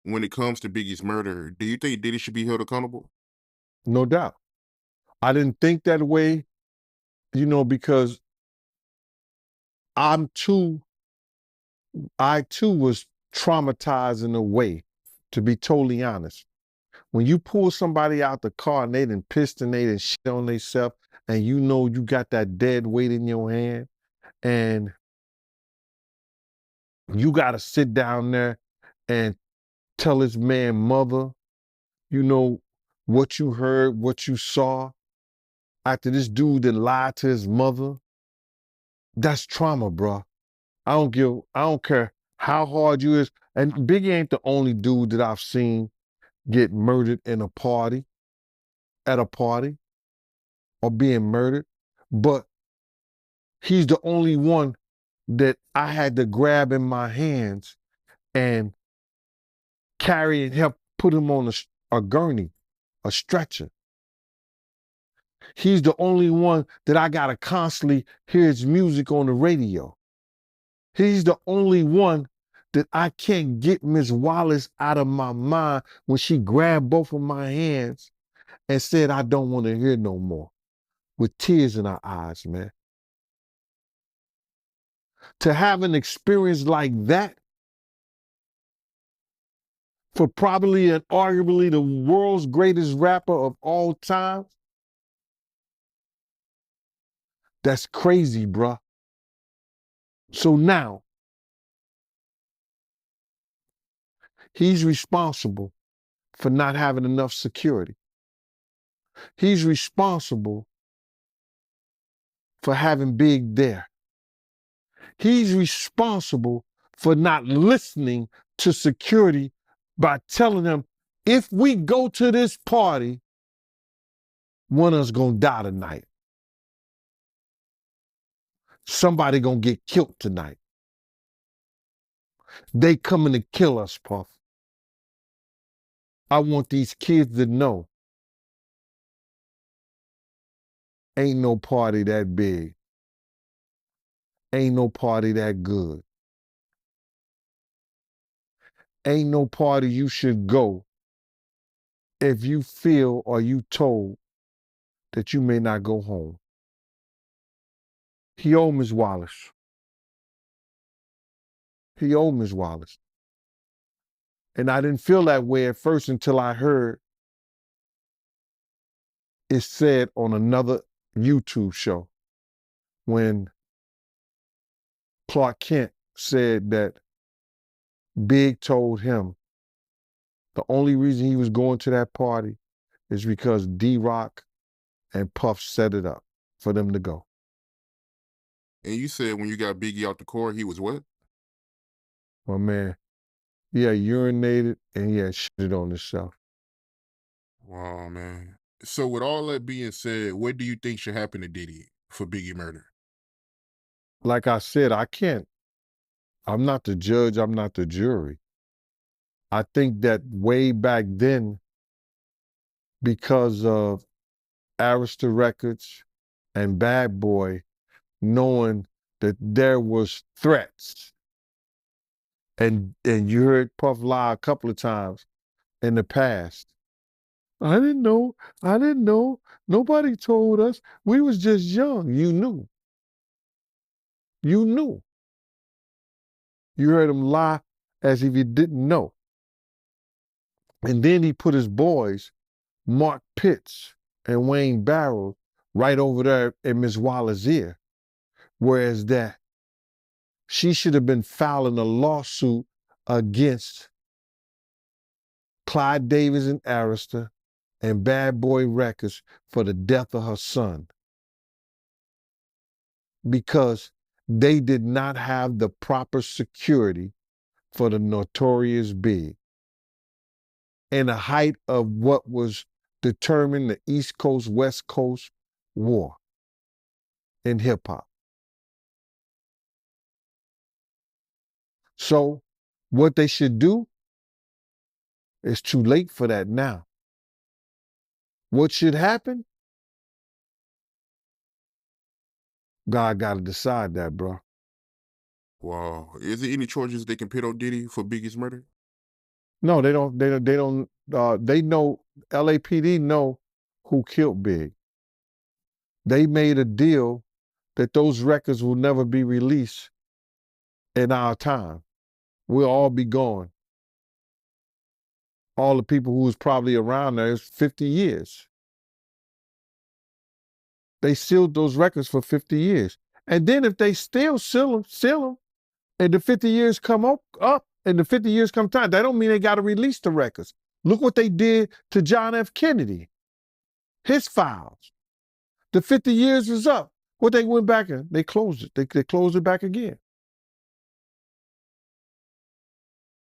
when it comes to Biggie's murder, do you think Diddy should be held accountable? No doubt. I didn't think that way, because I'm too, I too was traumatized in a way, to be totally honest. When you pull somebody out the car and they done pissed and they done shit on themselves, and you know you got that dead weight in your hand, and you got to sit down there and tell this man mother, you know, what you heard, what you saw, after this dude that lied to his mother. That's trauma, bro. I don't care how hard you is. And Biggie ain't the only dude that I've seen get murdered in a party, at a party, or being murdered. But he's the only one that I had to grab in my hands and carry and help put him on a gurney, a stretcher. He's the only one that I gotta constantly hear his music on the radio. He's the only one that I can't get Miss Wallace out of my mind when she grabbed both of my hands and said, I don't want to hear no more, with tears in her eyes, man. To have an experience like that for probably and arguably the world's greatest rapper of all time, that's crazy, bruh. So now, he's responsible for not having enough security. He's responsible for having Big there. He's responsible for not listening to security by telling them, if we go to this party, one of us gonna die tonight. Somebody gonna get killed tonight. They coming to kill us, Puff. I want these kids to know ain't no party that big. Ain't no party that good. Ain't no party you should go if you feel or you told that you may not go home. He owed Miss Wallace. He owed Miss Wallace. And I didn't feel that way at first until I heard it said on another YouTube show when Clark Kent said that Big told him the only reason he was going to that party is because D-Rock and Puff set it up for them to go. And you said when you got Biggie out the car, he was what? My man, he had urinated and he had shit on himself. Wow, man. So with all that being said, what do you think should happen to Diddy for Biggie murder? Like I said, I'm not the judge, I'm not the jury. I think that way back then, because of Arista Records and Bad Boy, knowing that there was threats, and you heard Puff lie a couple of times in the past. I didn't know, nobody told us, we was just young. You knew. You heard him lie as if he didn't know. And then he put his boys, Mark Pitts and Wayne Barrow, right over there in Miss Waller's ear. Whereas that she should have been filing a lawsuit against Clyde Davis and Arista and Bad Boy Records for the death of her son. Because they did not have the proper security for the notorious Big. In the height of what was determined the East Coast, West Coast war in hip hop. So what they should do, it's too late for that now. What should happen? God got to decide that, bro. Wow. Is there any charges they can put on Diddy for Biggie's murder? No, they don't. They don't. They know LAPD know who killed Big. They made a deal that those records will never be released in our time. We'll all be gone. All the people who was probably around there is 50 years. They sealed those records for 50 years. And then if they still seal them, and the 50 years come up and the 50 years come time, that don't mean they got to release the records. Look what they did to John F. Kennedy, his files. The 50 years was up. What they went back and they closed it. They closed it back again.